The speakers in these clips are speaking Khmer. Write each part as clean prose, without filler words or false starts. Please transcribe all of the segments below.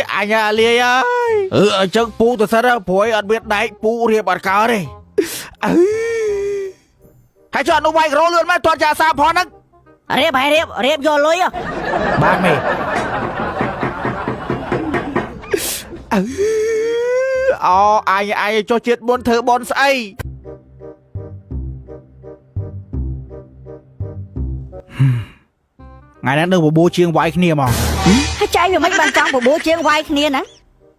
anh à lia ơi chắc pu từ sao phối ăn biết đấy pu riệp ăn cá đi hãy chọn ông bay rồi luôn mà toàn trả sao phó nắng riệp vô lối à ba mày ai cho chết bốn thơ bốn say ngày đang đưa bộ chiêng vải kia màให้ใจอยู่ไม่บางจังผมโบเชียงไว้เนี่ยนะ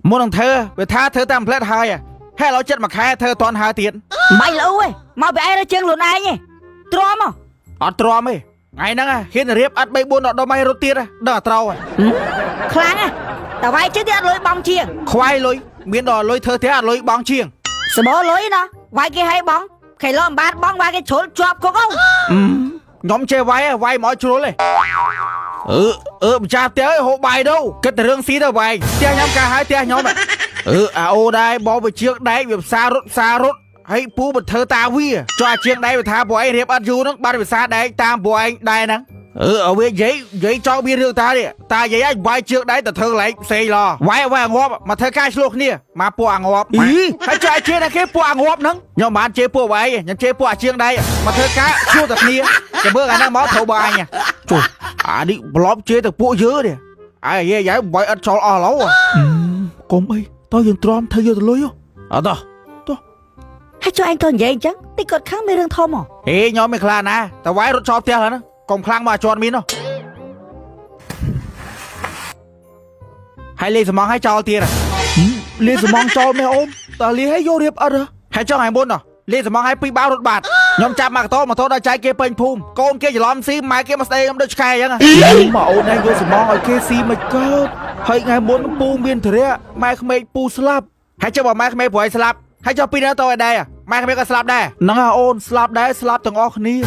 muốn thằng thơ về tha thơ tam plét hai à hay nó chết mà khai thơ toàn hai tiền ไม่รู้เว้ยมาไปไอ้เราเชียงหลุดไอ้เนี่ยตรอมอ่ะ ở tròn ấy ngày nắng à hiện riệp ăn bay buôn ở đâu may rốt tiền à đỡ trâu à ครั้งอ่ะแต่ไว้ชื่อที่ลอยบองเชียง khoai lối miếng đỏ lối thơ thế à lối bóng chiêng สมอลอยเนาะไว้กี่ให้บองใครล้อมบาดบองไว้กี่โฉลจวบเขาก็ nhóm chơi vay mọi chuối này cha té hộ bài đâu kết rương xí đâu bài té nhóm cả hai té nhóm này ô đây bỏ về trước đấy việc xa rút hay pu bật thơ ta vi cho chiếc đấy tha bộ anh riệp ăn du nó bắt về xa đấy tam bộ anh đây nè ở bên giấy cho bia rượu ta đi ta giấy anh vay trước đấy ta thơ lấy xây lò vay ngộp mà thơ cai sluộc nè mà po ngộp hay cho ai chơi này cái po ngộp nắng nhóm bạn chơi po vậy nhóm chơi po chiếc đấy mà thơ cá chua thật nè cái bữa anh đang máu thầu bài nha trời đi blog chơi thật po dữ đi ai vậy vậy vay ăn cho lâu à con ơi tôi dừng trom thay vô từ lối à đó ให้ช่วยanh con vậy chứตีกดข้างไม่เรื่องทอมอ่ะ nhóm mình là nè tao vay rút cho tiền hả còn khang mà tròn min đâu hay lấy sầm mong hay cho tiền à lấy sầm mong cho mẹ ôm ta lấy hay vô điệp ăn hay cho ngày buôn à lấy sầm mong hay pi bao đột bạt nhóm chạm mà to đã trái kia pin phum con kia chỉ làm xí mai kia mà stay em đôi khai vậy à mà ôn này vô sầm mong ở kia xí mày cơ hay ngày buôn pu miên thế mai không mày pu slap hay cho bảo mai không mày buổi slap hay cho pin nó tôi ở đây à mai không mày có slap đây nó là ôn slap đấy slap từng óc ní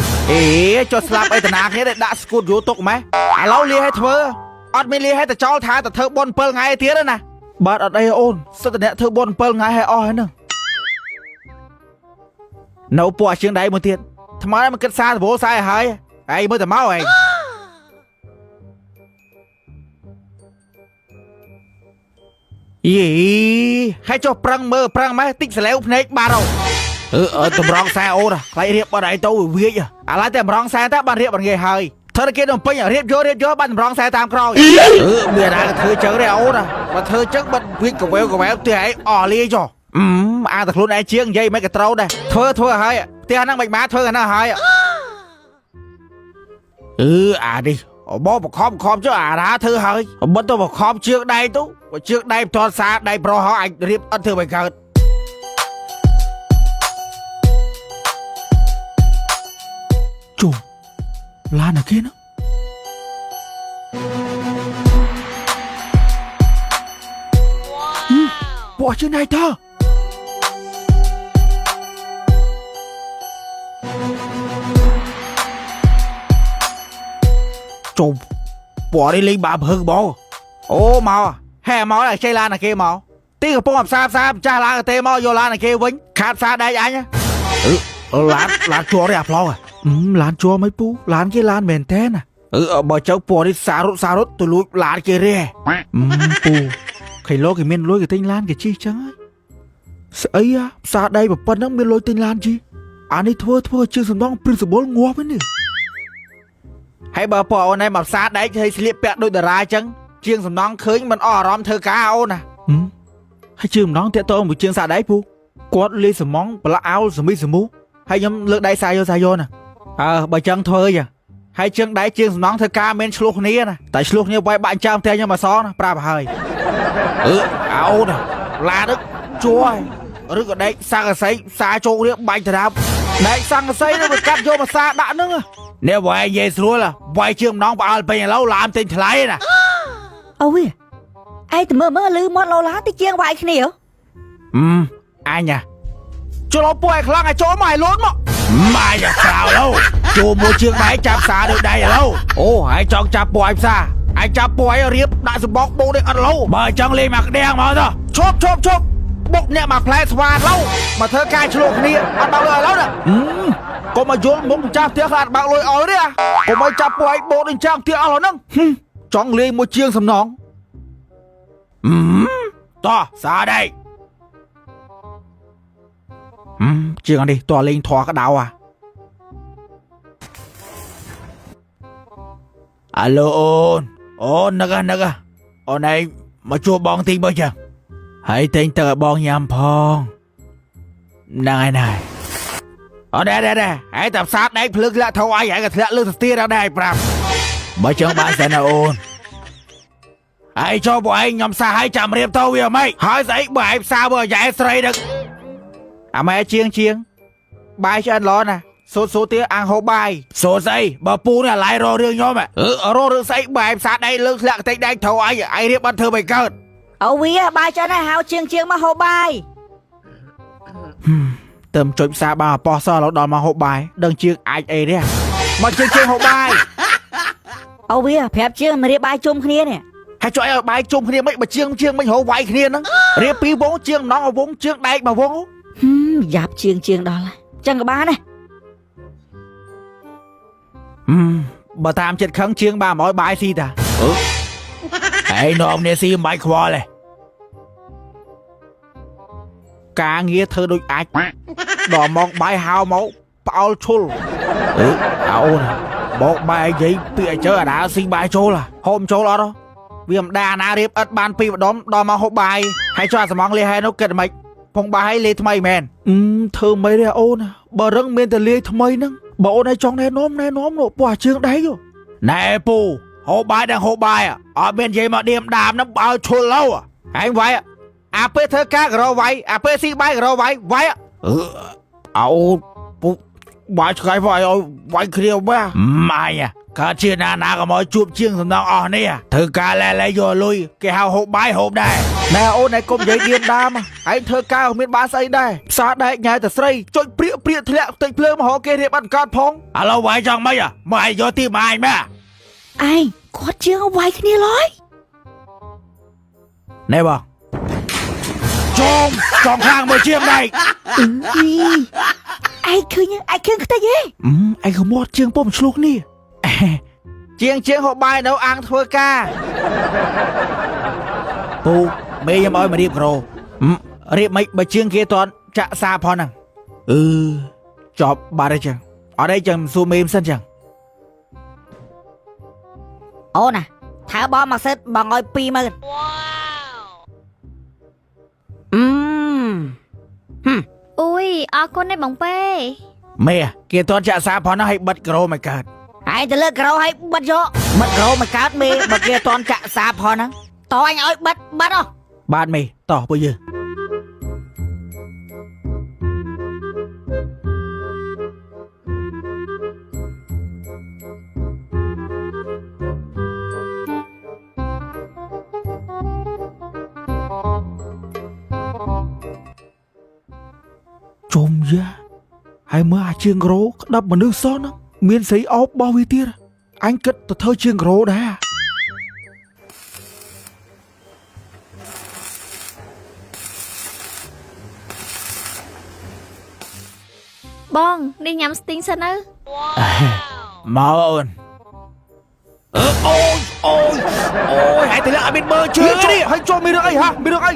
cho slap ấy từ nào thế đã scoot vô tục mấy lâu lia hay thưa ọt mi lia hay từ cho thà từ thơ bon pearl ngay tía đó nè bạn ở đây ôn sao từ nãy thơ bon pearl ngay hay o hết nè nấu bò chiên đấy một tiền thằng má mà kết xa thì bố sai hay ấy mới từ máu ấy hay cho prang mấy tích sẽ léo này ba đâu tụi rong xe ô rồi lại riệp ở đây tôi vui vậy lại tụi rong xe ta ban riệp bằng nghề hơi thôi kia đồng pin riệp vô ban rong xe tam coi bây giờ thưa chớ đây ô rồi mà thưa chắc bật việc của béo thì ấy lia cho thật luôn ai chiêng dây mấy cái trâu đây thưa hơi tiền năng bạch má thưa nó hơi đi bố một khom chứ đã thưa hơi bố tôi một khom trước đây trước đây cho xa đây pro họ anh riệp ăn thưa bạch cợt chù lan ở kia nữa bỏ trên này thơ chù bỏ đi linh bà hư bố ô màu hè máu là chơi lan ở kia màu tí của bông xa cha lan ở tê màu vô lan ở kia vĩnh khát xa đây anh nhá lan chua đấy à flow à lan chua mấy pu lan kia lan mền thế nè bà cháu bò đi xa rút tôi lùi lan kia rè pu khẩy lô cái miền lối cái tinh lan cái chi chẳng ấy á xa đây mà phân nó miền lối tinh lan chi anh ấy thua chưa sầm đong principal ngua với nè hay bà bò này mà xa đấy hay slip bẹt đôi đờ ra chẳng chiêng sầm đong khơi mình róm thơ cá ô nè hay chiêng sầm đong thế tôi một chiêng xa đấy pu quát lên sầm móng bà áo sầm mi sầm mũ hay nhóm lượt đây sai vô nè bà chân thôi à hay chân đáy chiêng nón thơ ca men sluộc nia nè tại sluộc nia quay bạn trang theo nhưng mà xó nè pra bà hơi áo nè là đức chúa đức ở đây sang ở xây xa chỗ đi bánh thật đáp đấy sang ở xây nó cắt vô mà xa đã nữa nếu vậy về xuống là quay chiêng nón bà bây giờ lâu làm tình thấy nè ôi ai từ mơ lư mót lâu lá tới chiêng vậy kia ai nhỉ cho nó bùi khăn ở chỗ mày luôn mà mày là sao đâu chú mua chiếc máy chạp xa được đây là lâu hãy chọn chạp bùi xa anh chạp bùi riêng đã dùng bóc bố đi ăn lâu bởi chẳng lên mặt đen mà rồi chốt bốc nhẹ mặt play xoa lâu mà thơ cai cho lộn đi ăn bao lời lâu nè có mà dồn muốn chạp tiếc là bao lời ối đấy à có mà chạp bùi bố đi chạp tiếc ăn nó nâng chọn lên một chiêng sầm nón ต่อซาได้ជាងនេះតលេងធွာក្តៅអាឡូអូននឹកអូនឯងមកជួបបងទីមើលចឹងហើយតែងទៅឲ្យបងញ៉ាំផងហ្នឹងហើយអូដែរហើយតែផ្សារដែកភ្លើងធ្លាក់ធោឲ្យហើយក៏ធ្លាក់លើទៅទៀតដែរប្រាប់បើចឹងបានសិនណាអូនហើយចូលពួកឯងខ្ញុំសាហើយចាំរៀបទៅវាមិនហើយស្អីបើឯងផ្សារបើយ៉ែស្រីដឹកអាម៉ែជាងបាយឆ្អិនល្អណាស់សូទៀតអាំងហូបបាយសូស្អីបើពូនេះអាឡៃររឿងខ្ញុំររឿងស្អីបើឯងផ្សារដែកលើកធ្លាក់តិចដែកធោឲ្យឯងរៀបអត់ធ្វើមិនកើតអូវាបាយឆ្អិនហើយហៅជាងមកហូបបាយទៅចុចផ្សារបានប៉ោះសោះដល់មកហូបបាយដឹងជាងអាចអីទេមកជាងហូបបាយអូវាប្រាប់ជាងមករៀបបាយជុំគ្នានេះហើយជួយឲ្យបាយជុំគ្នាមិនបើជាងមិនហៅវាយគ្នាហ្នឹងរៀបពីរវងជាងណងវងជាងដែកមកវងយ៉ាប់ជាងដល់ចឹងក៏បានដែរបើតាមចិត្តខឹងជាងបានមកឲ្យបាយស៊ីតាហើយនំនេះស៊ីមិនបាច់ខ្វល់ទេការងារធ្វើដូចអាចដល់មកបាយហៅមកផ្អើលឈុលអូនបោកបាយនិយាយពាក្យជើអាណាស៊ីបាយចូលហូបចូលអត់វាមិនដាណារៀបឥតបានពីម្ដុំដល់មកហូបបាយហើយចុះអាស្មងលាហើយនោះគិតមិនផងបាយឲ្យលេថ្មីមែនធ្វើមិនទេអូនបើរឹងមានតែលាថ្មីហ្នឹងបើអូនឲ្យចង់ណែនាំនោះពោះជើងដៃណែពូហូបបាយដល់ហូបបាយអត់មាននិយាយមកឌៀមដាមហ្នឹងបើឈុលឡូហើយវាយអាពេលធ្វើការក៏រវាយអាពេលស៊ីបាយក៏រវាយអូពូបាយឆ្កែវាយឲ្យវាយគ្រាវបាម៉ាយកើតជាណាក៏មកជួបជាងសំណងអស់នេះធ្វើការលែយកលុយគេហៅហូបបាយហូបដែរណែអូនឯងកុំនិយាយឌៀមដាមឯងធ្វើការគ្មានបានស្អីដែរផ្សារដែកញ៉ែតែស្រីចុចព្រាកធ្លាក់តិចភ្លើងមកហៅគេរៀបអត់កើតផងឥឡូវវាយចង់មិនមកឯងយកទីម៉ាយម៉ាឯងគាត់ជាងវាយគ្នាឡើយណែបងចង់ខាងមើលជាងដែកឯងឃើញខ្ទេចហ៎ឯងក៏មាត់ជាងពុំឆ្លុះនេះជាងហូបបាយនៅអាំងធ្វើការពូមេខ្ញុំឲ្យមករៀបក្ររៀបមិនបើជាងគេតន់ចាក់សាផងហ្នឹងចប់បាត់ហើយចឹងអត់អីចឹងសួរមេមិនសិនចឹងអូនថាបងមកសិតបងឲ្យ 20000 អូយអរគុណណាស់បងពេមេគេតន់ចាក់សាផងហ្នឹងឲ្យបិទក្រមកកើតហើយទៅលើក្រឲ្យបិទយកបិទក្រមកកើតមេបើគេតន់ចាក់សាផងហ្នឹងតអញឲ្យបិទអស់បាទមេតោះពួកយើងជុំយ៉ាហើយមើលអាជាងក្រោក្តាប់មនុស្សសោះហ្នឹងមានស្រីអោបបោះវាទៀតអញគិតទៅធ្វើជាងក្រោដែរបងនេះញ៉ាំស្ទីងសិនទៅមកអូនអូយហើយតលាក់អត់មានមើលជើងនេះហើយចូលមានរឿងអីមានរឿងអី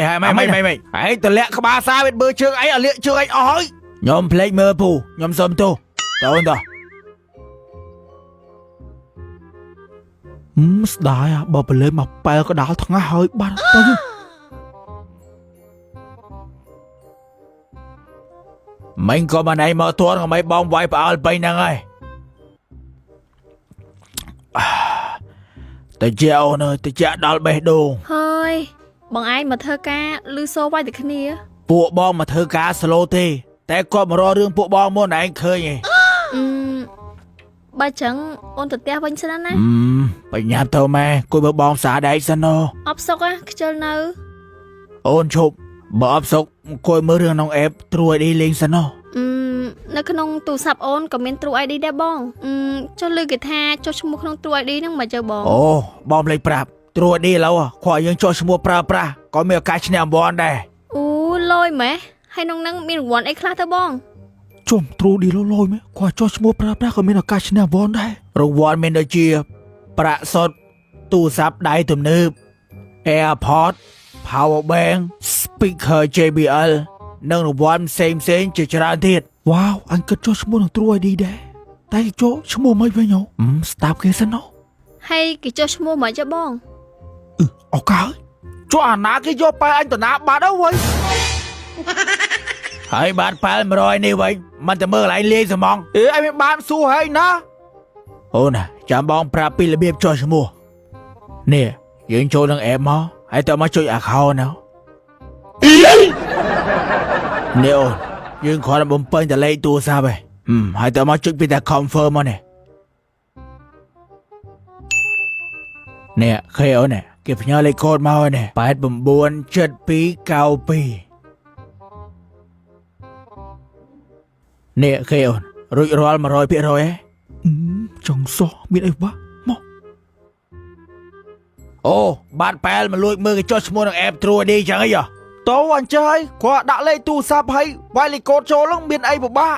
ហើយមិនហើយតលាក់ក្បាលសាមានមើលជើងអីអាលាកជើងអីអស់ហើយខ្ញុំភ្លេចមើលពូខ្ញុំសុំទោសតើអូនតោះស្ដាយបើប្រឡេមកប៉ែលក៏ដល់ថ្ងាស់ហើយបាត់ទៅមិនក៏មិនឯងមកទួនក៏មិនបងវាយផ្អើលពេញហ្នឹងហើយតែជាអូនអើយតែជាដល់បេះដូងហើយបងឯងមកធ្វើការលឺសូវាយតែគ្នាពួកបងមកធ្វើការស្លូទេតែគាត់មករករឿងពួកបងមុនឯងឃើញឯងបើចឹងអូនទៅផ្ទះវិញសិនណាបញ្ញាប់ទៅម៉ែគួយមើលបងផ្សារដែកសិនអបសុកខ្ជិលនៅអូនឈប់បើអបសុកគួយមើលរឿងក្នុងអេប True ID លេងសិននៅក្នុងទូរស័ព្ទអូនក៏មាន True ID ដែរបងចុះលើគេថាចុះឈ្មោះក្នុង True ID ហ្នឹងមកចុះបងអូបងភ្លេចប្រាប់ True ID ឥឡូវខោយើងចុះឈ្មោះប្រើប្រាស់ក៏មានឱកាសឈ្នះរង្វាន់ដែរអូលយម៉េះហើយក្នុងហ្នឹងមានរង្វាន់អីខ្លះទៅបងជុំ True ID លយម៉េះគាត់ចុះឈ្មោះប្រើប្រាស់ក៏មានឱកាសឈ្នះរង្វាន់ដែររង្វាន់មានដូចជាប្រាក់សុទ្ធទូរស័ព្ទដៃទំនើប AirPod Power Bank Speaker JBL និងរង្វាន់ផ្សេងជាច្រើនទៀតវ៉ាវអញគិតចុះឈ្មោះនឹងត្រួយឌីដែរតែចុះឈ្មោះមិនវិញហ៎ស្ដាប់គេសិនណូ ហើយគេចុះឈ្មោះមិនចុះបង អូកើចុះអាណាគេយកប៉ែអញទៅណាបាត់ហើយហើយបាត់ប៉ែ100នេះវិញមិនតែមើលកន្លែងលេងសំងអញមិនបានសួរហើយណាអូនចាំបងប្រាប់ពីរបៀបចុះឈ្មោះនេះយើងចូលនឹងអេបមកហើយតើមកចុចអាខោណ៎នេះអូនយើងគ្រាន់តែបំពេញតែលេខទូរស័ព្ទឯងហើយតើមកចុចពីតែ confirm មកនេះឃើញអូនគេផ្ញើលេខកូដមកហើយនេះ897292នេះឃើញអូនរួចរាល់ 100% ហ៎ចង់សោះមានអីវ៉ាមកអូបាត់ប៉ែលមកលួចមើលគេចុះឈ្មោះនឹងអេប True ID ចឹងអីតោះអញ្ចឹងហើយគាត់ដាក់លេខទូរស័ព្ទឲ្យវាយលេខកូដចូលហ្នឹងមានអីពិបាក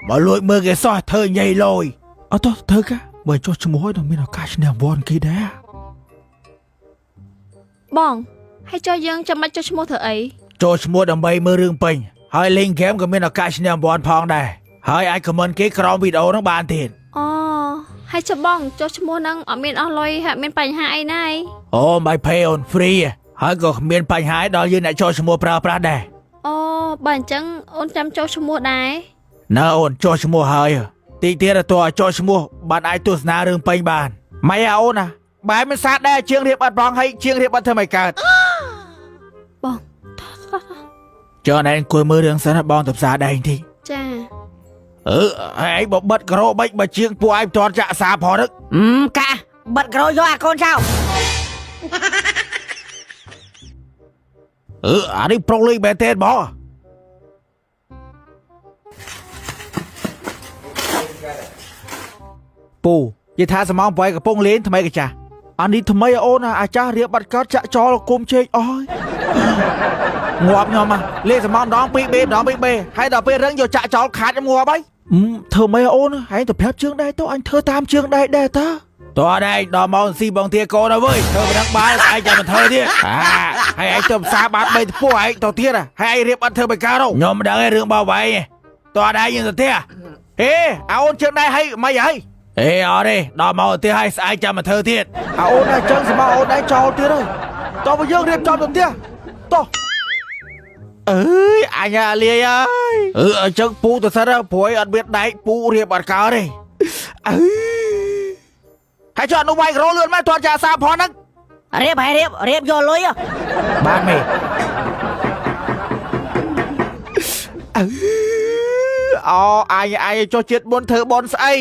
មកលួចមើលគេសោះធ្វើញ៉ៃលយអត់ទៅធ្វើកាបើចុះឈ្មោះឲ្យនឹងមានឱកាសឈ្នះវ៉ាន់គេដែរ បងហើយចុះយើងចាំបាច់ចុះឈ្មោះធ្វើអី ចូលឈ្មោះដើម្បីមើលរឿងពេញហើយលេងហ្គេមក៏មានឱកាសឈ្នះវ៉ាន់ផងដែរហើយអាចខមមិនគេក្រោមវីដេអូហ្នឹងបានទៀត អូហើយចុះបងចុះឈ្មោះហ្នឹងអត់មានអស់លុយហាក់មានបញ្ហាអីណាយ អូមិនផេអូន free ហើយក៏គ្មានបញ្ហាដល់យើងអ្នកចូលឈ្មោះប្រើប្រាស់ដែរ អូបើអញ្ចឹងអូនចាំចុះឈ្មោះដែរ ណើអូនចូលឈ្មោះហើយទីទៀតតើចូលឈ្មោះបានអាចទស្សនារឿងពេញបានម៉េចអូនណាបែរមិនសាដែរជាងរៀបអត់ផងហើយជាងរៀបអត់ធ្វើមិនកើត បង ចុះណែអង្គុយមើលរឿងសិនបងទៅផ្សារដែរតិច ចា ហើយឯងបិទក្រូបិចបើជាងពួកឯងមិនទាន់ចាក់សារផងហ្នឹង កាបិទក្រូយកអាកូនចៅ អានេះប្រុងលេងមែនទេបងពូនិយាយថាសមងប្រៃកំពុងលេងថ្មីកាចាស់អានេះថ្មីអូនអាចាស់រៀបបាត់កើតចាក់ចោលគុំជែកអស់ងាប់ខ្ញុំលេងសមងដង 2B ដង 2B ហើយដល់ពេលរឹងយកចាក់ចោលខាតខ្ញុំងាប់ហើយធ្វើម៉េចអូនឯងទៅប្រាប់ជើងដែរទៅអញធ្វើតាមជើងដែរតាតើដែរដល់មកស៊ីបងទាកូនហើយវើយធ្វើមិនដឹងបានឯងចាំមិនធ្វើទៀតហើយឯងទៅផ្សារបាត់3ទៅពោះឯងទៅទៀតហើយឯងរៀបអត់ធ្វើបិការខ្ញុំមិនដឹងឯងរឿងបោវ៉ៃតើដែរយើងទៅទៀតហេអូនជើងដែរហើយមិនហើយអេអត់ទេដល់មកទៀតហើយស្អែកចាំមិនធ្វើទៀតអូនដែរជើងស្មោអូនដែរចោលទៀតហើយតើបើយើងរៀបចំទៅទៀតតោះអើយអញលាយហើយអញ្ចឹងពូទៅសិនព្រោះអត់មានដែកពូរៀបអត់កើតទេហើយចុះអនុវាយក្រូលឿនមកទាត់ចាសាផងហ្នឹងរៀបយកលុយ បានមេអូអញចុះជាតិមុនធ្វើបនស្អី